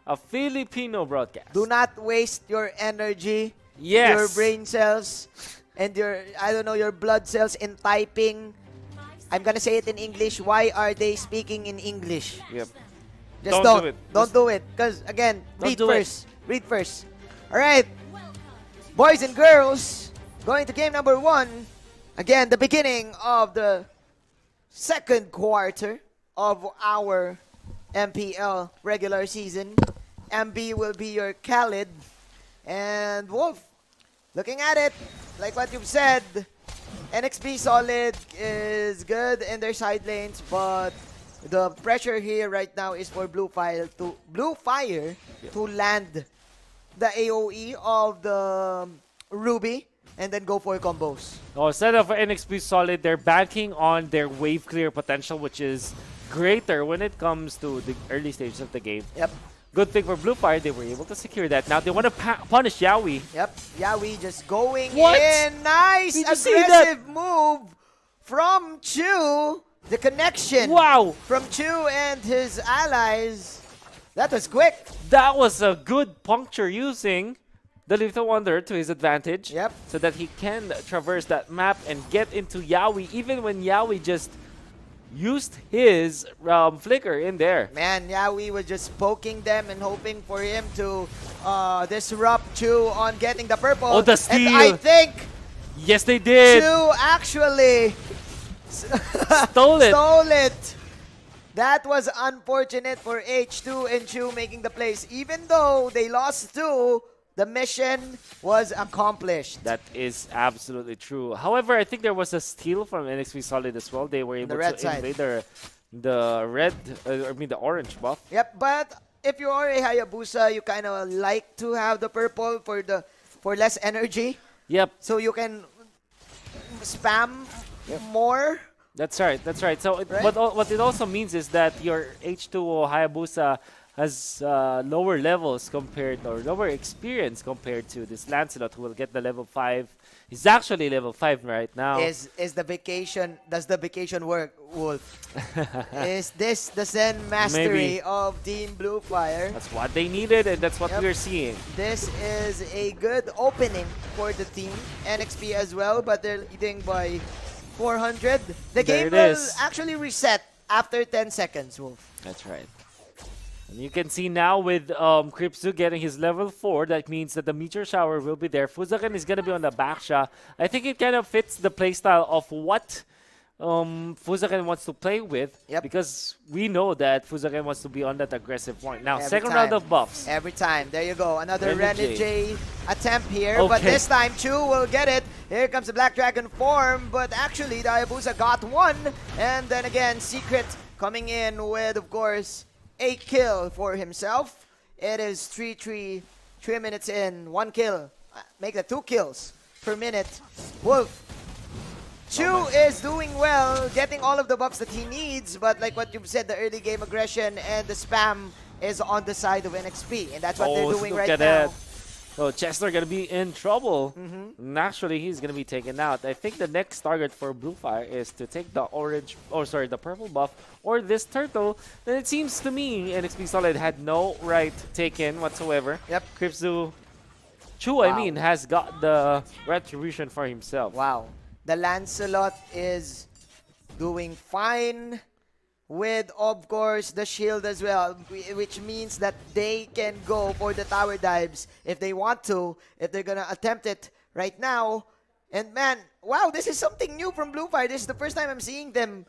A Filipino broadcast. Do not waste your energy, Yes. your brain cells, and your, I don't know, your blood cells in typing. I'm gonna say it in English. Why are they speaking in English? Yep. Just Don't do it. Don't do it. Because, again, Don't read do it. first. Read first. All right. Boys and girls, going to game number 1. Again, the beginning of the second quarter of our MPL regular season. MB will be your Khalid. And Wolf, looking at it, like what you've said, NXP Solid is good in their side lanes, but the pressure here right now is for Blue Fire to land the AoE of the Ruby and then go for combos. Oh, instead of NXP Solid, they're banking on their wave clear potential, which is greater when it comes to the early stages of the game. Yep. Good thing for Blue Fire, they were able to secure that. Now they want to punish Yaoi. Yep. Yaoi just going What? in. Nice Did you see that? aggressive move from Chu. The connection Wow, from Chu and his allies. That was quick. that was a good puncture using the Little Wonder to his advantage. Yep. So that he can traverse that map and get into Yaoi, even when Yaoi just used his flicker in there. Man, Yaoi was just poking them and hoping for him to disrupt Chu on getting the purple. Oh, the steal. And I think Yes, they did. Chu actually Stole it. stole it. That was unfortunate for H2 and Chu making the plays. Even though they lost 2, the mission was accomplished. That is absolutely true. However, I think there was a steal from NXP Solid as well. They were able The red to side. invade the orange buff. Yep, but if you are a Hayabusa, you kind of like to have the purple for less energy, Yep, so you can spam more. that's right. That's right. So Right? what it also means is that your H2O Hayabusa has lower levels compared, or lower experience compared to this Lancelot, who will get the level 5. He's actually level 5 right now. Is the vacation? Does the vacation work, Wolf? Is this the Zen mastery Maybe. of Team Blue Fire? That's what they needed, and that's what Yep. we're seeing. This is a good opening for the team. NXP as well, but they're leading by 400. The There game it will is. actually reset after 10 seconds, Wolf. That's right. And you can see now with Kripsu getting his level 4, that means that the Meteor Shower will be there. Fuzakan is going to be on the back shot. I think it kind of fits the playstyle of what Fuzakan wants to play with. Yep. Because we know that Fuzakan wants to be on that aggressive point. Now, Every second time. round of buffs. Every time. There you go. Another Renegade. Renegade attempt here. But Okay. this time, Chu will get it. Here comes the Black Dragon form. But actually, the Hayabusa got one. And then again, Secret coming in with, of course, a kill for himself. It is 3 minutes in. 1 kill. Make that 2 kills per minute. Wolf. Chu is doing well, getting all of the buffs that he needs, but like what you've said, the early game aggression and the spam is on the side of NXP, and that's what they're doing look right at now. that. So Chester going to be in trouble. Mm-hmm. Naturally, he's going to be taken out. I think the next target for Blue Fire is to take the the purple buff or this turtle. Then it seems to me NXP Solid had no right taken whatsoever. Yep. Kripsu Chu, I Wow. mean, has got the retribution for himself. Wow. The Lancelot is doing fine with, of course, the shield as well, which means that they can go for the tower dives if they want to, if they're gonna attempt it right now. And man, wow, this is something new from Blue Fire. This is the first time I'm seeing them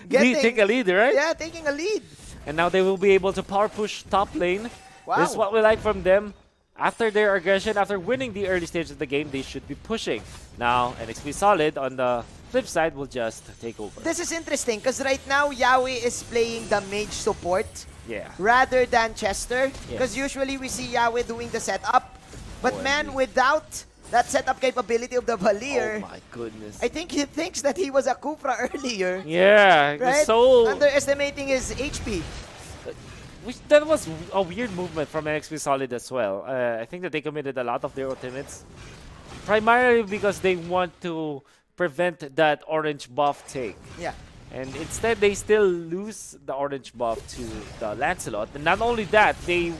Take a lead, right? Yeah, taking a lead. And now they will be able to power push top lane. Wow. This is what we like from them. After their aggression, after winning the early stage of the game, they should be pushing. Now, NXP Solid on the flip side will just take over. This is interesting because right now Yaoi is playing the mage support Yeah. rather than Chester, because usually we see Yaoi doing the setup. But OMG. man, without that setup capability of the Valier, Oh my goodness. I think he thinks that he was a Kufra earlier, Yeah, right? so Underestimating his HP. that was a weird movement from NXP Solid as well. I think that they committed a lot of their ultimates primarily because they want to prevent that orange buff take. Yeah. And instead, they still lose the orange buff to the Lancelot. And not only that, they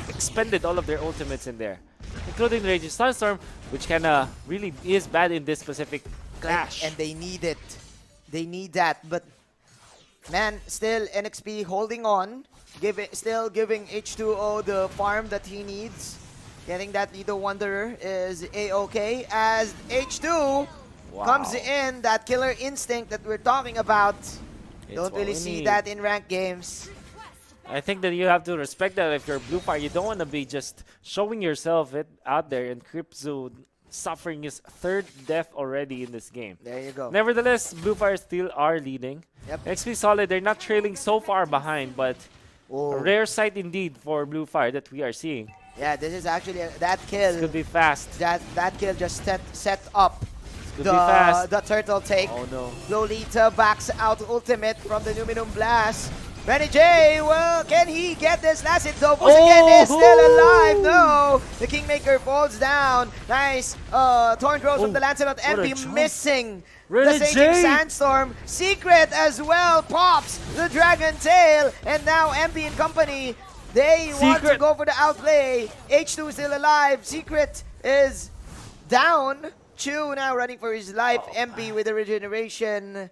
expended all of their ultimates in there, including the Raging Sunstorm, which kind of really is bad in this specific clash. And they need it. They need that. But, man, still NXP holding on. Still giving H2O the farm that he needs. Getting that Lido Wanderer is A-OK as H2 comes in, that killer instinct that we're talking about. Don't really see that in ranked games. I think that you have to respect that if you're Blue Fire. You don't want to be just showing yourself out there, and Cryptzo suffering his third death already in this game. There you go. Nevertheless, Blue Fire still are leading. Yep. XP Solid, they're not trailing so far behind, but a rare sight indeed for Blue Fire that we are seeing. Yeah, this is actually that kill. This could be fast. That kill just set up the turtle take. Oh no. Lolita backs out ultimate from the Numinum Blast. Renny J, well, can he get this last hit though? Again is still alive. No, the Kingmaker falls down. Nice torn growth from the Lancelot. MP missing the Saging Sandstorm. Secret as well pops the Dragon Tail, and now MP and company, they want to go for the outplay. H2 still alive. Secret is down. Chu now running for his life. MP with the regeneration.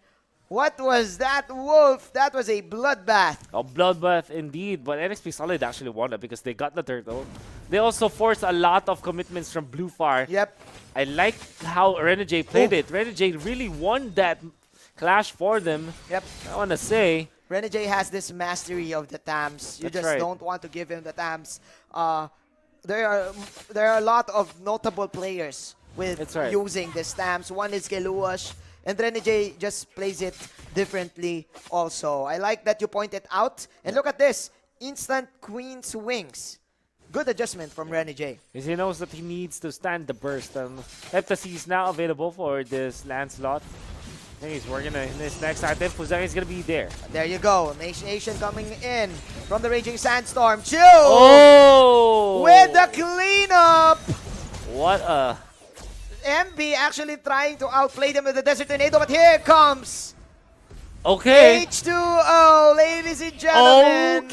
What was that, Wolf? That was a bloodbath. A bloodbath indeed, but NXP Solid actually won it because they got the turtle. They also forced a lot of commitments from Blue Fire. Yep. I like how Renegade played it. Renegade really won that clash for them. Yep. I want to say. Renegade has this mastery of the TAMs. You just don't want to give him the TAMs. There are a lot of notable players with using this TAMs. One is Keluash. And Renegade just plays it differently also. I like that you pointed out. And look at this. Instant Queen's Wings. Good adjustment from Renegade. Because he knows that he needs to stand the burst. Ecstasy is now available for this Lancelot. I think he's working on his next item. Fuzang is going to be there. There you go. Nation coming in from the Raging Sandstorm. Chill! Oh! With the cleanup! What a... MB actually trying to outplay them with the Desert Tornado, but here comes H2O, ladies and gentlemen.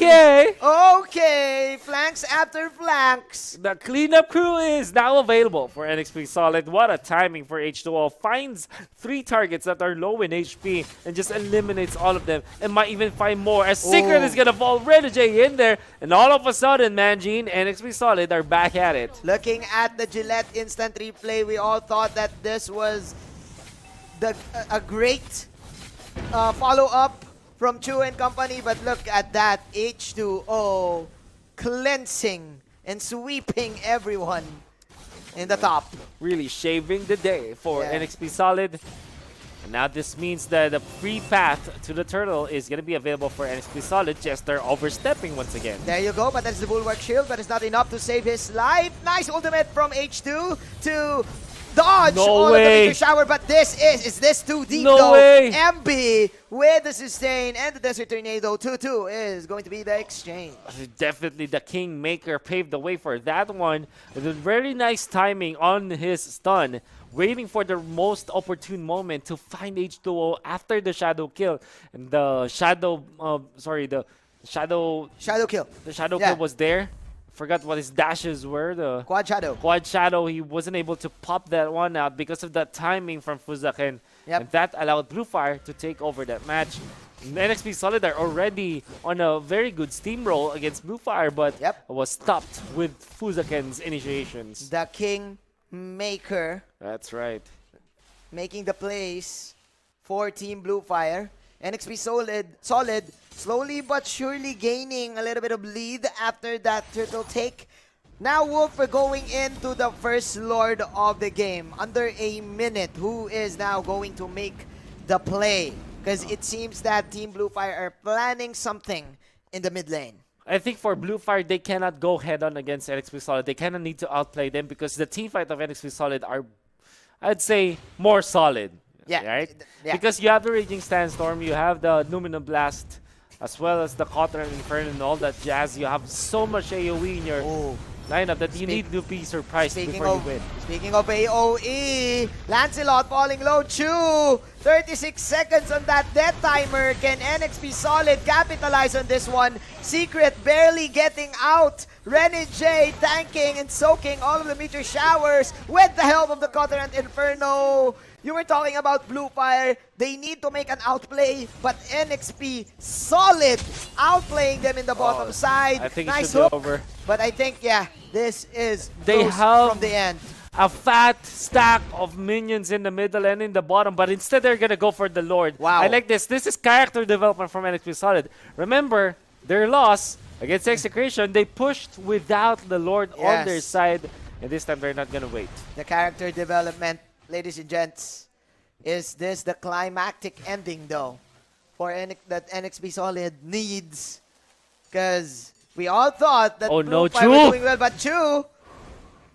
Okay, flanks after flanks. The cleanup crew is now available for NXP Solid. What a timing for H2O. Finds 3 targets that are low in HP and just eliminates all of them, and might even find more as Secret is going to fall Renegade in there. And all of a sudden, Manjin, NXP Solid are back at it. Looking at the Gillette instant replay, we all thought that this was a great follow-up from Chu and company, but look at that. H2O cleansing and sweeping everyone in the top. Really shaving the day for NXP Solid. And now this means that the free path to the turtle is going to be available for NXP Solid. Jester overstepping once again. There you go, but that's the Bulwark Shield, but it's not enough to save his life. Nice ultimate from H2 to dodge all of the meteor shower, but is this too deep though? MB with the sustain and the Desert Tornado. 2-2 is going to be the exchange. Definitely the Kingmaker paved the way for that one. With a very nice timing on his stun, waiting for the most opportune moment to find H2O after the shadow kill. And the shadow kill. The shadow kill was there. Forgot what his dashes were. The Quad Shadow. He wasn't able to pop that one out because of the timing from Fuzaken. And that allowed Blue Fire to take over that match. NXP Solid are already on a very good steamroll against Blue Fire, but was stopped with Fuzaken's initiations. The Kingmaker. That's right. Making the plays for Team Blue Fire. NXP Solid slowly but surely gaining a little bit of lead after that turtle take. Now Wolf, we're going into the first Lord of the game. Under a minute, who is now going to make the play? Because it seems that Team Blue Fire are planning something in the mid lane. I think for Blue Fire, they cannot go head-on against NXP Solid. They kind of need to outplay them because the team fight of NXP Solid are, I'd say, more solid. Right? Because you have the Raging Sandstorm, you have the Numinum Blast, as well as the Cotton Inferno and all that jazz. You have so much AoE in your lineup that you need to be surprised before you win. Speaking of AOE, Lancelot falling low. Chu, 36 seconds on that death timer. Can NXP Solid capitalize on this one? Secret barely getting out. Renny J tanking and soaking all of the meteor showers with the help of the Covenant Inferno. You were talking about Blue Fire. They need to make an outplay, but NXP Solid outplaying them in the bottom side. I think nice it should hook, be over. but I think, yeah, this is They close have from the end. a fat stack of minions in the middle and in the bottom, but instead they're gonna go for the Lord. Wow. I like this. This is character development from NXP Solid. Remember, their loss against Execration, they pushed without the Lord on their side, and this time they're not gonna wait. The character development, ladies and gents. Is this the climactic ending, though, for that NXP Solid needs? Because we all thought that Blue Fire was doing well, but Chu,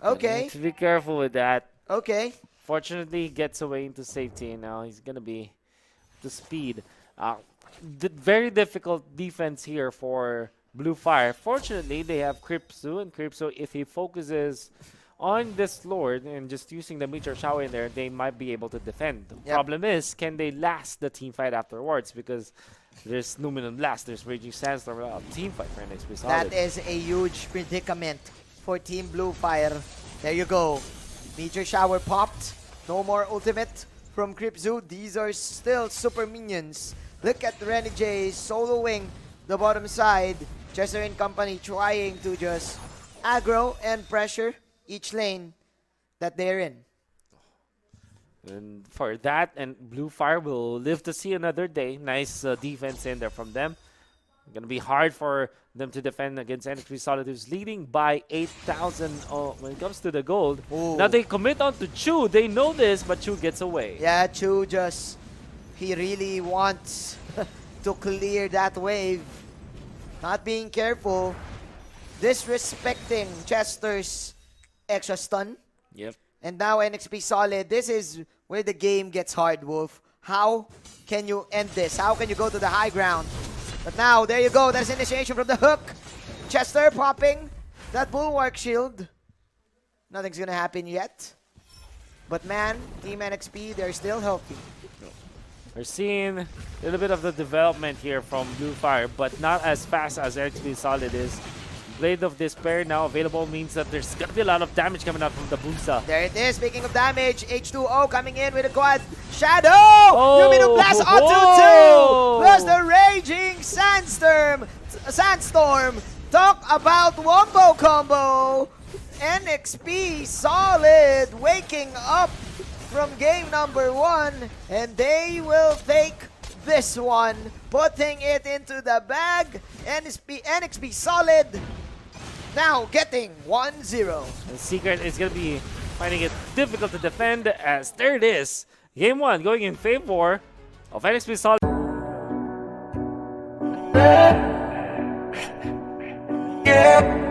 okay. To be careful with that. Okay. Fortunately, he gets away into safety, and now he's going to be to speed. Very difficult defense here for Blue Fire. Fortunately, they have Kripsu, and Kripsu, if he focuses on this Lord and just using the meteor shower in there, they might be able to defend. The problem is, can they last the team fight afterwards? Because there's Luminous Blast, there's Raging Sandstorm, team fight for NXP Solid. That is a huge predicament for Team Blue Fire. There you go. Meteor shower popped. No more ultimate from Kripsu. These are still super minions. Look at Renny J soloing the bottom side. Chester and company trying to just aggro and pressure each lane that they're in. And for that, and Blue Fire will live to see another day. Nice defense in there from them. Going to be hard for them to defend against NXP Solid, who's leading by 8,000 when it comes to the gold. Ooh. Now they commit on to Chu. They know this, but Chu gets away. Yeah, Chu just, he really wants to clear that wave. Not being careful. Disrespecting Chester's extra stun. Yep. And now NXP Solid, this is where the game gets hard, Wolf. How can you end this? How can you go to the high ground? But now, there you go. That's initiation from the hook. Chester popping that bulwark shield. Nothing's gonna happen yet. But man, Team NXP, they're still healthy. We're seeing a little bit of the development here from Blue Fire, but not as fast as NXP Solid is. Blade of Despair now available means that there's gonna be a lot of damage coming out from the Busa. There it is. Speaking of damage, H2O coming in with a quad shadow. Luminous Blast onto 2. Plus the Raging Sandstorm. Talk about wombo combo. NXP Solid waking up from game number 1, and they will take this one, putting it into the bag. NXP Solid now getting 1-0. And Secret is going to be finding it difficult to defend, as there it is. Game 1 going in favor of NXP Solid. Yeah.